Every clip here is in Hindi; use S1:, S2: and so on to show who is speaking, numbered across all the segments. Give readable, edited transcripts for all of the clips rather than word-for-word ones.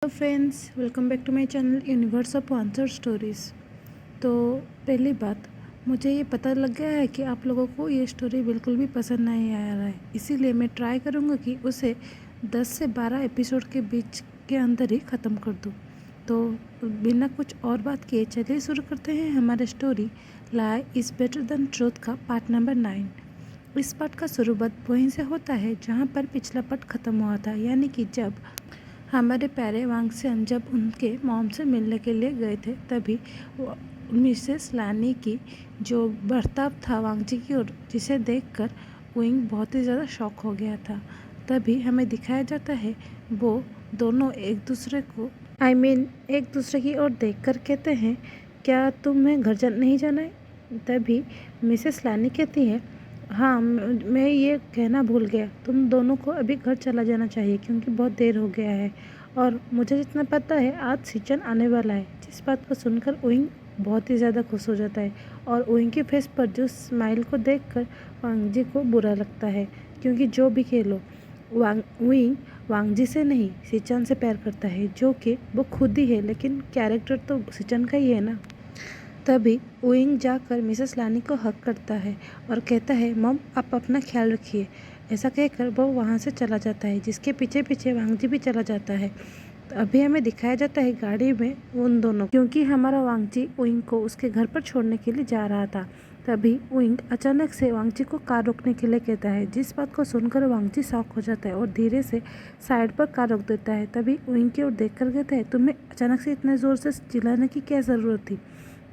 S1: Hello friends, welcome back to my channel universe of answer stories. तो पहली बात, मुझे ये पता लग गया है कि आप लोगों को ये स्टोरी बिल्कुल भी पसंद नहीं आ रहा है, इसीलिए मैं ट्राई करूँगा कि उसे 10 से 12 एपिसोड के बीच के अंदर ही ख़त्म कर दूँ। तो बिना कुछ और बात किए चलिए शुरू करते हैं हमारे story lie is better than truth का पार्ट नंबर 9। इस पार्ट का शुरुआत वहीं से होता है जहाँ पर पिछला पार्ट ख़त्म हुआ था, यानी कि जब हमारे प्यारे वांगसेन जब उनके मॉम से मिलने के लिए गए थे, तभी मिसेस लानी की जो बर्ताव था वांगजी की ओर, जिसे देखकर विंग बहुत ही ज़्यादा शॉक हो गया था। तभी हमें दिखाया जाता है वो दोनों एक दूसरे को एक दूसरे की ओर देखकर कहते हैं, क्या तुम्हें घर नहीं जाना है? तभी मिसेस लानी कहती है, हाँ मैं ये कहना भूल गया, तुम दोनों को अभी घर चला जाना चाहिए क्योंकि बहुत देर हो गया है और मुझे जितना पता है आज सिचन आने वाला है। जिस बात को सुनकर विंग बहुत ही ज़्यादा खुश हो जाता है और विंग के फेस पर जो स्माइल को देखकर वांगजी को बुरा लगता है, क्योंकि जो भी कह लो विंग वांगजी से नहीं सिचन से प्यार करता है, जो कि वो खुद ही है, लेकिन कैरेक्टर तो सिचन का ही है ना। तभी विंग जाकर मिसेस लानी को हक करता है और कहता है, मम आप अपना ख्याल रखिए। ऐसा कहकर वो वहाँ से चला जाता है, जिसके पीछे पीछे वांगजी भी चला जाता है। तो अभी हमें दिखाया जाता है गाड़ी में उन दोनों, क्योंकि हमारा वांगजी विंग को उसके घर पर छोड़ने के लिए जा रहा था। तभी विंग अचानक से वांगजी को कार रोकने के लिए कहता है, जिस बात को सुनकर वांगजी शॉक हो जाता है और धीरे से साइड पर कार रोक देता है। तभी विंग की ओर देखकर कहता है, तुम्हें अचानक से इतने ज़ोर से चिल्लाने की क्या ज़रूरत थी?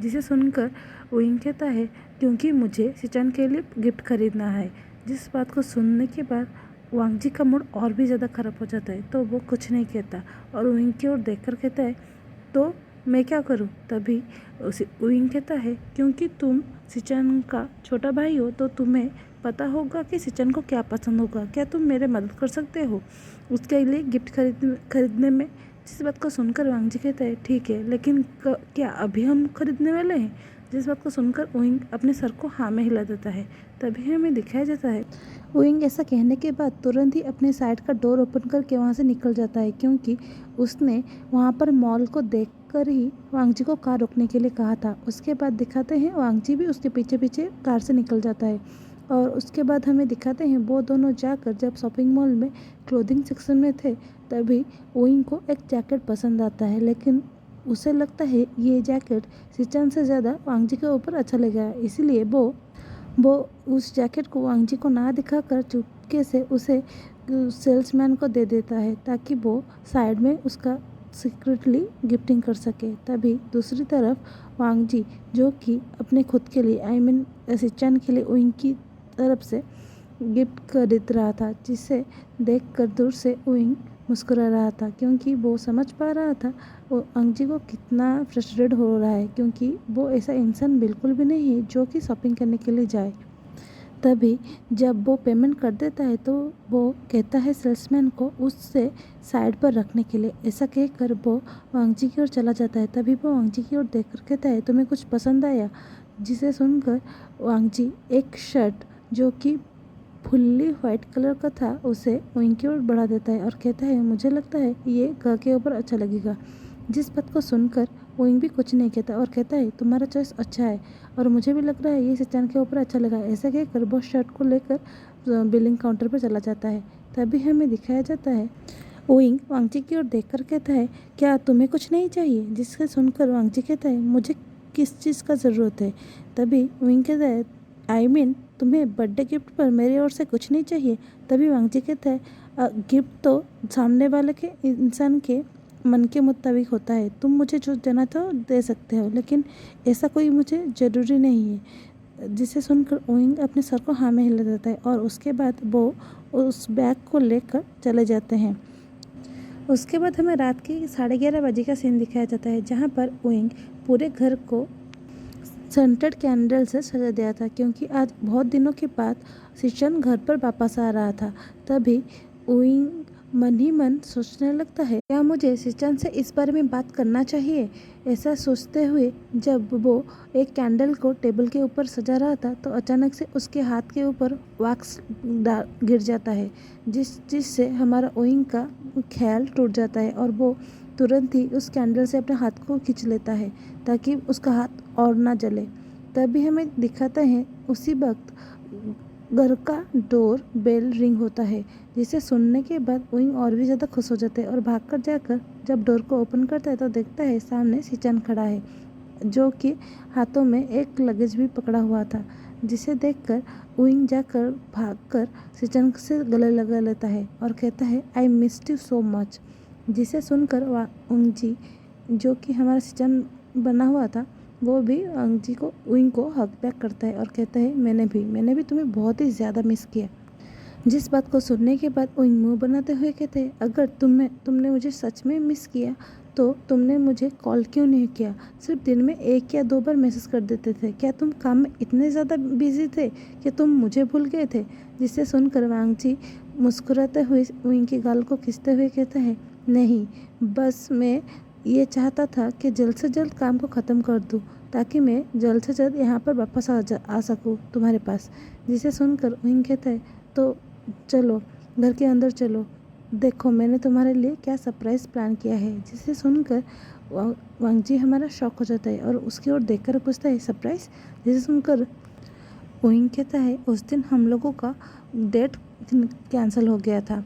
S1: जिसे सुनकर विंग कहता है, क्योंकि मुझे सिचन के लिए गिफ्ट खरीदना है। जिस बात को सुनने के बाद वांगजी का मूड और भी ज़्यादा ख़राब हो जाता है, तो वो कुछ नहीं कहता और विंग की ओर देखकर कहता है, तो मैं क्या करूं? तभी विंग कहता है, क्योंकि तुम सिचन का छोटा भाई हो तो तुम्हें पता होगा कि सिचन को क्या पसंद होगा। क्या तुम मेरे मदद कर सकते हो उसके लिए गिफ्ट खरीदने में? जिस बात को सुनकर वांगजी कहता है, ठीक है, लेकिन क्या अभी हम खरीदने वाले हैं? जिस बात को सुनकर विंग अपने सर को हाँ में हिला देता है। तभी हमें दिखाया जाता है विंग ऐसा कहने के बाद तुरंत ही अपने साइड का डोर ओपन करके वहाँ से निकल जाता है, क्योंकि उसने वहाँ पर मॉल को देखकर ही वांगजी को कार रोकने के लिए कहा था। उसके बाद दिखाते हैं वांगजी भी उसके पीछे पीछे कार से निकल जाता है और उसके बाद हमें दिखाते हैं वो दोनों जाकर जब शॉपिंग मॉल में क्लोथिंग सेक्शन में थे, तभी विंग को एक जैकेट पसंद आता है, लेकिन उसे लगता है ये जैकेट सिचन से ज़्यादा वांगजी के ऊपर अच्छा लगेगा, इसीलिए वो उस जैकेट को वांगजी को ना दिखाकर चुपके से उसे सेल्समैन को दे देता है, ताकि वो साइड में उसका सीक्रेटली गिफ्टिंग कर सके। तभी दूसरी तरफ वांगजी, जो कि अपने खुद के लिए सिचन के लिए विंग की तरफ से गिफ्ट खरीद रहा था, जिसे देखकर दूर से विंग मुस्कुरा रहा था, क्योंकि वो समझ पा रहा था वो वांगजी को कितना फ्रस्ट्रेट हो रहा है, क्योंकि वो ऐसा इंसान बिल्कुल भी नहीं है जो कि शॉपिंग करने के लिए जाए। तभी जब वो पेमेंट कर देता है तो वो कहता है सेल्समैन को उससे साइड पर रखने के लिए। ऐसा कहकर वो वांगजी की ओर चला जाता है। तभी वो वांगजी की ओर देखकर कहता है, तुम्हें कुछ पसंद आया? जिसे सुनकर वांगजी एक शर्ट जो कि फुल्ली वाइट कलर का था उसे विंग की ओर बढ़ा देता है और कहता है, मुझे लगता है ये घर के ऊपर अच्छा लगेगा। जिस बात को सुनकर विंग भी कुछ नहीं कहता और कहता है, तुम्हारा चॉइस अच्छा है और मुझे भी लग रहा है ये सिचन के ऊपर अच्छा लगा। ऐसा कहकर वो शर्ट को लेकर बिलिंग काउंटर पर चला जाता है। तभी हमें दिखाया जाता है विंग वांगजी की ओर देखकर कहता है, क्या तुम्हें कुछ नहीं चाहिए? जिससे सुनकर वांगजी कहता है, मुझे किस चीज़ का ज़रूरत है? तभी विंग कहता है, तुम्हें बर्थडे गिफ्ट पर मेरी ओर से कुछ नहीं चाहिए? तभी वांगजी कहता है, गिफ्ट तो सामने वाले के इंसान के मन के मुताबिक होता है, तुम मुझे जो देना चाहो दे सकते हो, लेकिन ऐसा कोई मुझे ज़रूरी नहीं है। जिसे सुनकर विंग अपने सर को हाँ में हिला देता है और उसके बाद वो उस बैग को लेकर चले जाते हैं। उसके बाद हमें रात के 11:30 बजे का सीन दिखाया जाता है, जहाँ पर विंग पूरे घर को सेंटेड कैंडल से सजा दिया था, क्योंकि आज बहुत दिनों के बाद सिचन घर पर वापस आ रहा था। तभी विंग मन ही मन सोचने लगता है, क्या मुझे सिचन से इस बारे में बात करना चाहिए? ऐसा सोचते हुए जब वो एक कैंडल को टेबल के ऊपर सजा रहा था, तो अचानक से उसके हाथ के ऊपर वैक्स गिर जाता है, जिससे हमारा विंग का ख्याल टूट जाता है और वो तुरंत ही उस कैंडल से अपने हाथ को खींच लेता है ताकि उसका हाथ और ना जले। तभी हमें दिखाता है उसी वक्त घर का डोर बेल रिंग होता है, जिसे सुनने के बाद उइंग और भी ज़्यादा खुश हो जाता है और भागकर जाकर जब डोर को ओपन करता है तो देखता है सामने सिचन खड़ा है, जो कि हाथों में एक लगेज भी पकड़ा हुआ था। जिसे देखकर उइंग जाकर भागकर सिचन से गले लगा लेता है और कहता है I missed you so much. जिसे सुनकर वांग जी, जो कि हमारा सिचन बना हुआ था, वो भी वांग जी को उइंग को हग बैक करता है और कहता है मैंने भी तुम्हें बहुत ही ज़्यादा मिस किया। जिस बात को सुनने के बाद उइंग मुंह बनाते हुए कहते हैं अगर तुमने मुझे सच में मिस किया तो तुमने मुझे कॉल क्यों नहीं किया? सिर्फ दिन में 1 या 2 बार मैसेज कर देते थे। क्या तुम काम में इतने ज़्यादा बिजी थे कि तुम मुझे भूल गए थे? जिसे सुनकर वांग जी मुस्कुराते हुए उइंग की गाल को खींचते हुए कहता है नहीं, बस मैं ये चाहता था कि जल्द से जल्द काम को ख़त्म कर दूँ ताकि मैं जल्द से जल्द यहाँ पर वापस आ सकूँ तुम्हारे पास। जिसे सुनकर उइंग कहता है तो चलो घर के अंदर चलो, देखो मैंने तुम्हारे लिए क्या सरप्राइज़ प्लान किया है। जिसे सुनकर वांग जी हमारा शॉक हो जाता है और उसकी ओर देखकर पूछता है सरप्राइज़? जिसे सुनकर उइंग कहता है उस दिन हम लोगों का डेट कैंसिल हो गया था।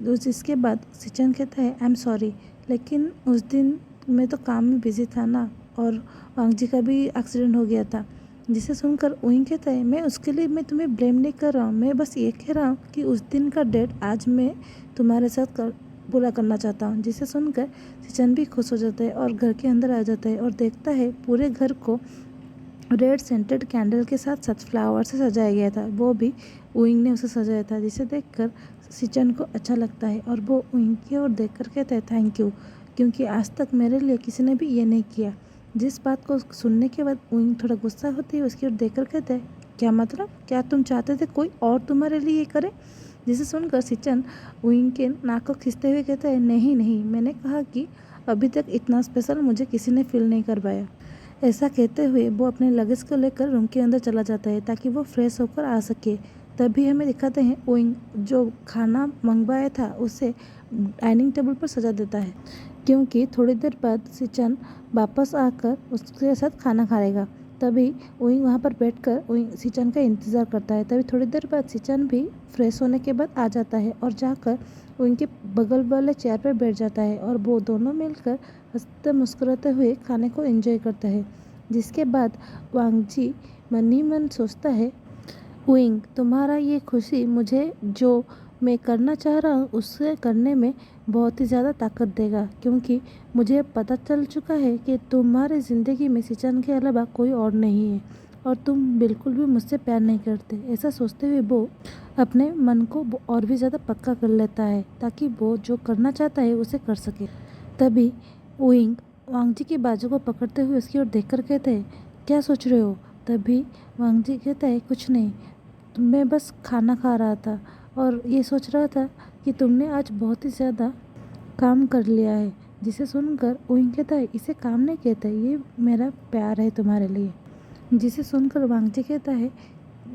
S1: जिसके बाद सिचन कहता है आई एम सॉरी, लेकिन उस दिन मैं तो काम में बिजी था ना, और वांग जी का भी एक्सीडेंट हो गया था। जिसे सुनकर उइंग कहता है मैं उसके लिए मैं तुम्हें ब्लेम नहीं कर रहा हूँ, मैं बस ये कह रहा हूँ कि उस दिन का डेट आज मैं तुम्हारे साथ पूरा करना चाहता हूँ। जिसे सुनकर सिचन भी खुश हो जाता है और घर के अंदर आ जाता है और देखता है पूरे घर को रेड सेंटेड कैंडल के साथ साथ फ्लावर से सजाया गया था, वो भी उइंग ने उसे सजाया था। जिसे देखकर सिचन को अच्छा लगता है और वो उइंग की ओर देखकर कहता है थैंक यू, क्योंकि आज तक मेरे लिए किसी ने भी ये नहीं किया। जिस बात को सुनने के बाद उइंग थोड़ा गुस्सा होती है, उसकी ओर देखकर कहता है क्या मतलब, क्या तुम चाहते थे कोई और तुम्हारे लिए ये करे? जिसे सुनकर सिचन उइंग के नाक को खींचते हुए कहता है नहीं, मैंने कहा कि अभी तक इतना स्पेशल मुझे किसी ने फील नहीं करवाया। ऐसा कहते हुए वो अपने लगेज को लेकर रूम के अंदर चला जाता है ताकि वो फ्रेश होकर आ सके। तभी हमें दिखाते हैं उइंग जो खाना मंगवाया था उसे डाइनिंग टेबल पर सजा देता है, क्योंकि थोड़ी देर बाद सिचन वापस आकर उसके साथ खाना खाएगा। तभी उइंग वहाँ पर बैठकर उइंग सिचन का इंतज़ार करता है। तभी थोड़ी देर बाद सिचन भी फ्रेश होने के बाद आ जाता है और जाकर उनके बगल वाले चेयर पर बैठ जाता है और वो दोनों मिलकर हंसते मुस्कुराते हुए खाने को एंजॉय करता है। जिसके बाद वांग जी मन ही मन सोचता है उइंग तुम्हारा ये खुशी मुझे जो मैं करना चाह रहा हूँ उससे करने में बहुत ही ज़्यादा ताकत देगा, क्योंकि मुझे पता चल चुका है कि तुम्हारी ज़िंदगी में सिचन के अलावा कोई और नहीं है और तुम बिल्कुल भी मुझसे प्यार नहीं करते। ऐसा सोचते हुए वो अपने मन को और भी ज़्यादा पक्का कर लेता है ताकि वो जो करना चाहता है उसे कर सके। तभी उइंग वांग जी के बाजू को पकड़ते हुए उसकी ओर देखकर कहते हैं क्या सोच रहे हो? तभी वांग जी कहता है कुछ नहीं, मैं बस खाना खा रहा था और ये सोच रहा था कि तुमने आज बहुत ही ज़्यादा काम कर लिया है। जिसे सुनकर उइंग कहता है इसे काम नहीं कहता, ये मेरा प्यार है तुम्हारे लिए। जिसे सुनकर वांग जी कहता है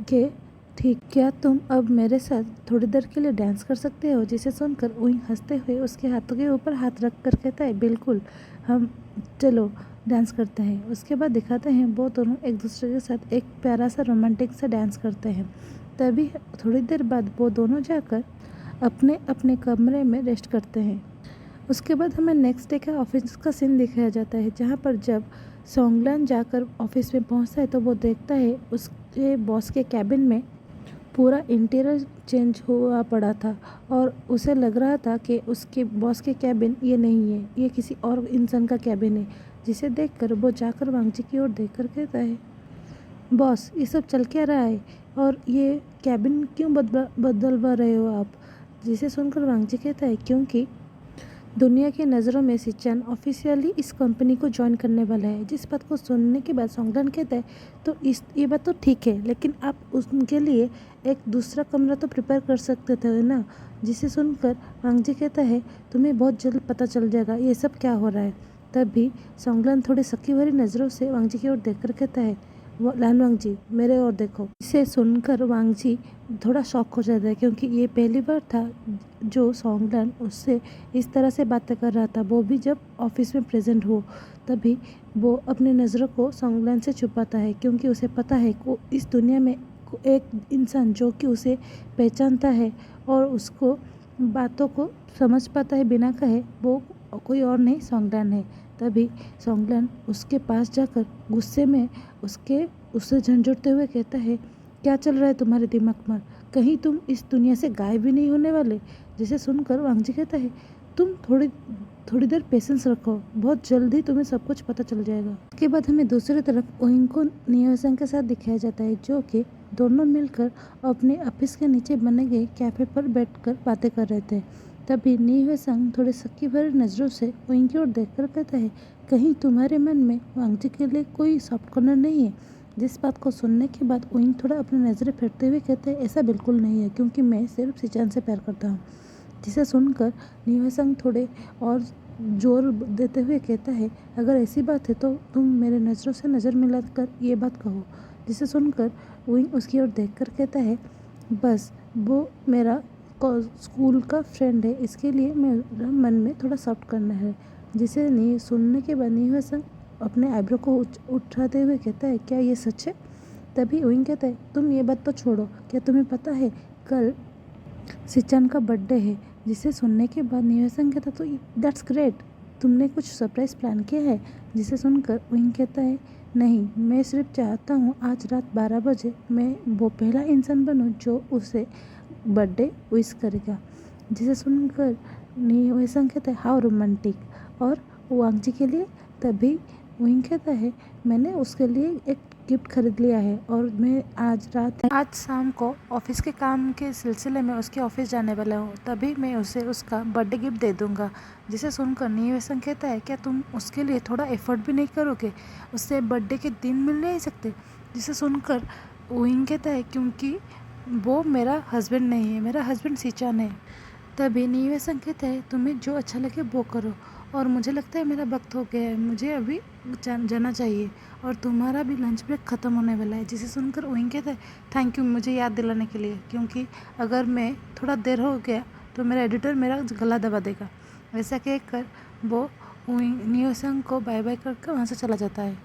S1: कि ठीक, क्या तुम अब मेरे साथ थोड़ी देर के लिए डांस कर सकते हो? जिसे सुनकर उइंग हंसते हुए उसके हाथों के ऊपर हाथ रख कर कहता है बिल्कुल, हम चलो डांस करते हैं। उसके बाद दिखाते हैं वो दोनों एक दूसरे के साथ एक प्यारा सा रोमांटिक सा डांस करते हैं। तभी थोड़ी देर बाद वो दोनों जाकर अपने अपने कमरे में रेस्ट करते हैं। उसके बाद हमें नेक्स्ट डे का ऑफिस का सीन दिखाया जाता है, जहाँ पर जब सोंगलान जाकर ऑफिस में पहुँचता है तो वो देखता है उसके बॉस के कैबिन में पूरा इंटीरियर चेंज हुआ पड़ा था और उसे लग रहा था कि उसके बॉस के कैबिन ये नहीं है, ये किसी और इंसान का कैबिन है। जिसे देखकर वो जाकर वांग जी की ओर देखकर कहता है बॉस, ये सब चल क्या रहा है और ये कैबिन क्यों बदलवा रहे हो आप? जिसे सुनकर वांग जी कहता है क्योंकि दुनिया की नज़रों में सिचन ऑफिशियली इस कंपनी को ज्वाइन करने वाला है। जिस बात को सुनने के बाद सोंगलान कहता है तो ये बात तो ठीक है, लेकिन आप उनके लिए एक दूसरा कमरा तो प्रिपेयर कर सकते थे ना। जिसे सुनकर वांग जी कहता है तुम्हें बहुत जल्द पता चल जाएगा ये सब क्या हो रहा है। तभी सोंगलान थोड़ी शक्की भरी नज़रों से वांग जी की ओर देखकर कहता है लान वांगजी मेरे और देखो। इसे सुनकर वांगजी थोड़ा शॉक हो जाता है, क्योंकि ये पहली बार था जो सोंगलान उससे इस तरह से बातें कर रहा था, वो भी जब ऑफिस में प्रेजेंट हो। तभी वो अपनी नज़रों को सोंगलान से छुपाता है, क्योंकि उसे पता है कि इस दुनिया में एक इंसान जो कि उसे पहचानता है और उसको बातों को समझ पाता है बिना कहे, वो कोई और नहीं सोंगलान है। तभी सोंगलान उसके पास जाकर गुस्से में उससे झंझोड़ते हुए कहता है, क्या चल रहा है तुम्हारे दिमाग में? कहीं तुम इस दुनिया से गायब भी नहीं होने वाले? जिसे सुनकर वांगजी कहता है, तुम थोड़ी देर पेशेंस रखो, बहुत जल्दी तुम्हें सब कुछ पता चल जाएगा। उसके बाद हमें दूसरी तरफ ओइंग को नियोसंग के साथ दिखाया जाता है, जो कि दोनों मिलकर अपने ऑफिस के नीचे बने गए कैफे पर बैठकर बातें कर रहे थे। तभी नियोसंग थोड़े शक्की भरी नज़रों से ओइंग की ओर देखकर कहता है, कहीं तुम्हारे मन में वांगजी के लिए कोई सॉफ्ट कॉर्नर नहीं है? जिस बात को सुनने के बाद ओइंग थोड़ा अपनी नज़रें फेरते हुए कहते हैं, ऐसा बिल्कुल नहीं है, क्योंकि मैं सिर्फ सिचान से प्यार करता हूँ। जिसे सुनकर नियोसंग थोड़े और जोर देते हुए कहता है, अगर ऐसी बात है तो तुम मेरे नज़रों से नज़र मिलाकर ये बात कहो। जिसे सुनकर ओइंग उसकी ओर देखकर कहता है, बस वो मेरा स्कूल का फ्रेंड है, इसके लिए मेरा मन में थोड़ा सॉफ्ट करना है। जिसे सुनने के बाद नियोसंग अपने आईब्रो को उठाते हुए कहता है, क्या ये सच है? तभी ओइंग कहता है, तुम ये बात तो छोड़ो, क्या तुम्हें पता है कल सिचान का बर्थडे है? जिसे सुनने के बाद नियोसंग कहता, तो दैट्स ग्रेट, तुमने कुछ सरप्राइज प्लान किया है? जिसे सुनकर ओइंग कहता है, नहीं, मैं सिर्फ चाहता हूँ आज रात 12 बजे मैं वो पहला इंसान बनूँ जो उसे बर्थडे विश करेगा। जिसे सुनकर नियोसंग कहता है, हाउ रोमांटिक। और वांगजी के लिए? तभी ओइंग कहता है, मैंने उसके लिए एक गिफ्ट खरीद लिया है और मैं आज शाम को ऑफिस के काम के सिलसिले में उसके ऑफिस जाने वाला हूँ, तभी मैं उसे उसका बर्थडे गिफ्ट दे दूँगा। जिसे सुनकर नियोसंग कहता है, क्या तुम उसके लिए थोड़ा एफर्ट भी नहीं करोगे? उससे बर्थडे के दिन मिल नहीं सकते? जिसे सुनकर ओइंग कहता है, क्योंकि वो मेरा हस्बैंड नहीं है, मेरा हस्बैंड सिचान है। तभी नियोसंग कहता है, तुम्हें जो अच्छा लगे वो करो, और मुझे लगता है मेरा वक्त हो गया है, मुझे अभी जाना चाहिए और तुम्हारा भी लंच ब्रेक ख़त्म होने वाला है। जिसे सुनकर ओइंग कहता है, थैंक यू मुझे याद दिलाने के लिए, क्योंकि अगर मैं थोड़ा देर हो गया तो मेरा एडिटर मेरा गला दबा देगा। ऐसा कहकर वो नियोसंग को बाय बाय करके वहाँ से चला जाता है।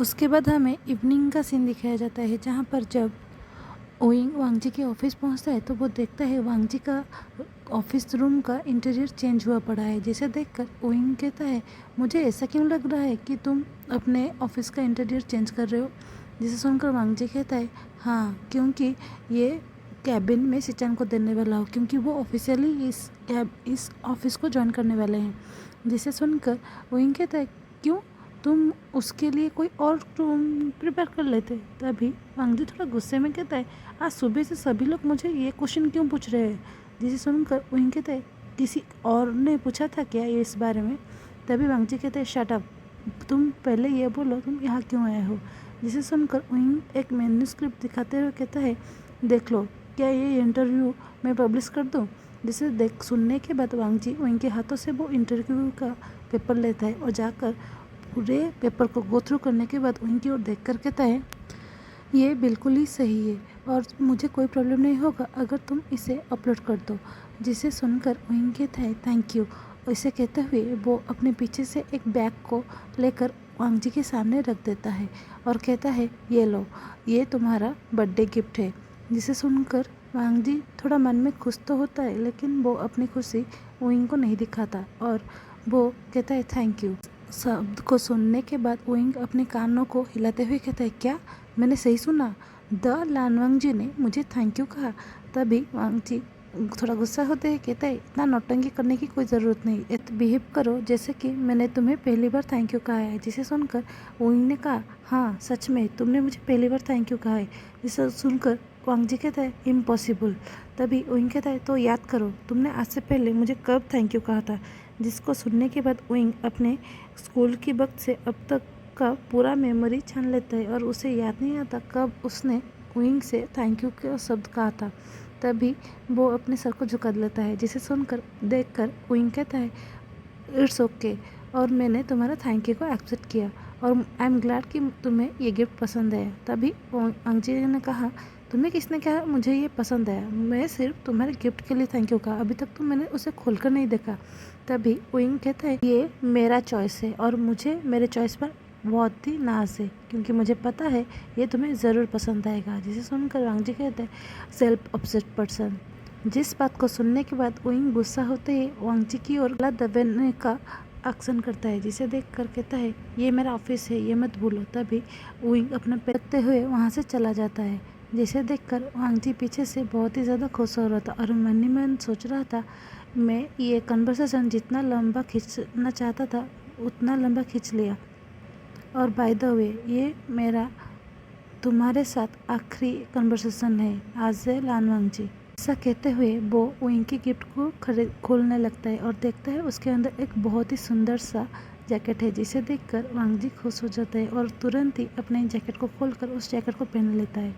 S1: उसके बाद हमें इवनिंग का सीन दिखाया जाता है, जहाँ पर जब ओइंग वांगजी के ऑफिस पहुंचता है तो वो देखता है वांगजी का ऑफिस रूम का इंटीरियर चेंज हुआ पड़ा है। जिसे देखकर ओइंग कहता है, मुझे ऐसा क्यों लग रहा है कि तुम अपने ऑफिस का इंटीरियर चेंज कर रहे हो? जिसे सुनकर वांगजी कहता है, हाँ, क्योंकि ये कैबिन में सिचान को देने वाला हो, क्योंकि वो ऑफिशियली इस ऑफिस को ज्वाइन करने वाले हैं। जिसे सुनकर ओइंग कहता है, क्यों, तुम उसके लिए कोई और रूम प्रिपेयर कर लेते? तभी वांगजी थोड़ा गुस्से में कहता है, आज सुबह से सभी लोग मुझे ये क्वेश्चन क्यों पूछ रहे हैं? जिसे सुनकर ओइंग कहता है, किसी और ने पूछा था क्या ये इस बारे में? तभी वांगजी कहते हैं, शट अप, तुम पहले ये बोलो तुम यहाँ क्यों आए हो? जिसे सुनकर ओइंग एक मैन्युस्क्रिप्ट दिखाते हुए कहता है, देख लो, क्या ये इंटरव्यू मैं पब्लिश कर दूँ? जिसे सुनने के बाद वांगजी ओइंग के हाथों से वो इंटरव्यू का पेपर लेता है और जाकर पूरे पेपर को गो थ्रू करने के बाद उनकी ओर देख कर कहता है, ये बिल्कुल ही सही है और मुझे कोई प्रॉब्लम नहीं होगा अगर तुम इसे अपलोड कर दो। जिसे सुनकर विंग कहता है, थैंक यू। इसे कहते हुए वो अपने पीछे से एक बैग को लेकर वांगजी के सामने रख देता है और कहता है, ये लो, ये तुम्हारा बर्थडे गिफ्ट है। जिसे सुनकर वांगजी थोड़ा मन में खुश तो होता है, लेकिन वो अपनी खुशी विंग को नहीं दिखाता और वो कहता है, थैंक यू। शब्द को सुनने के बाद विंग अपने कानों को हिलाते हुए कहता है, क्या मैंने सही सुना? द लानवांगजी ने मुझे थैंक यू कहा? तभी वांगजी थोड़ा गुस्सा होते हैं कहता है, इतना नौटंकी करने की कोई ज़रूरत नहीं, बिहेव करो जैसे कि मैंने तुम्हें पहली बार थैंक यू कहा है। जिसे सुनकर विंग ने कहा, हाँ सच में तुमने मुझे पहली बार थैंक यू कहा है। जिसे सुनकर वांगजी कहता है, इम्पॉसिबल। तभी विंग कहता है, तो याद करो तुमने आज से पहले मुझे कब थैंक यू कहा था? जिसको सुनने के बाद विंग अपने स्कूल के वक्त से अब तक का पूरा मेमोरी छान लेता है और उसे याद नहीं आता कब उसने विंग से थैंक यू का शब्द कहा था। तभी वो अपने सर को झुका लेता है। जिसे सुनकर देखकर विंग कहता है, इट्स ओके, और मैंने तुम्हारा थैंक यू को एक्सेप्ट किया। और आई एम ग्लैड कि तुम्हें ये गिफ्ट पसंद है। तभी वांग जी ने कहा, तुम्हें किसने कहा मुझे ये पसंद है? मैं सिर्फ तुम्हारे गिफ्ट के लिए थैंक यू कहा, अभी तक तो मैंने उसे खोलकर नहीं देखा। तभी विंग कहता है, ये मेरा चॉइस है और मुझे मेरे चॉइस पर बहुत ही नाज है, क्योंकि मुझे पता है ये तुम्हें ज़रूर पसंद आएगा। जिसे सुनकर वांग जी कहते हैं, सेल्फ ऑब्सेस्ड पर्सन। जिस बात को सुनने के बाद विंग गुस्सा होते ही वांग जी की ओर गला दबाने का एक्शन करता है, जिसे देख कर कहता है, ये मेरा ऑफिस है, ये मत भूलो। तभी विंग अपना पैरते हुए वहाँ से चला जाता है, जिसे देखकर वांग जी पीछे से बहुत ही ज़्यादा खुश हो रहा था और मन ही मन सोच रहा था, मैं ये कन्वर्सेशन जितना लंबा खींचना चाहता था उतना लंबा खींच लिया। और बाय द वे, ये मेरा तुम्हारे साथ आखिरी कन्वर्सेशन है आज से लान वांग जी। ऐसा कहते हुए वो विंग की गिफ्ट को खोलने लगता है और देखता है उसके अंदर एक बहुत ही सुंदर सा जैकेट है, जिसे देखकर वांग जी खुश हो जाता है और तुरंत ही अपने जैकेट को खोलकर उस जैकेट को पहन लेता है।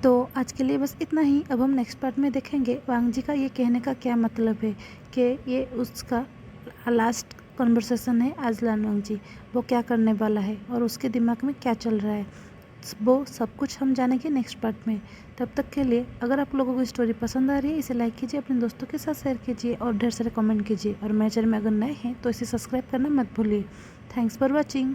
S1: तो आज के लिए बस इतना ही। अब हम नेक्स्ट पार्ट में देखेंगे वांग जी का ये कहने का क्या मतलब है, कि ये उसका लास्ट कन्वर्सेशन है आज लान वांग जी, वो क्या करने वाला है और उसके दिमाग में क्या चल रहा है, वो सब कुछ हम जानेंगे नेक्स्ट पार्ट में। तब तक के लिए अगर आप लोगों को स्टोरी पसंद आ रही है, इसे लाइक कीजिए, अपने दोस्तों के साथ शेयर कीजिए और ढेर सारे कमेंट कीजिए। और मेरे चैनल में अगर नए हैं तो इसे सब्सक्राइब करना मत भूलिए। Thanks for watching.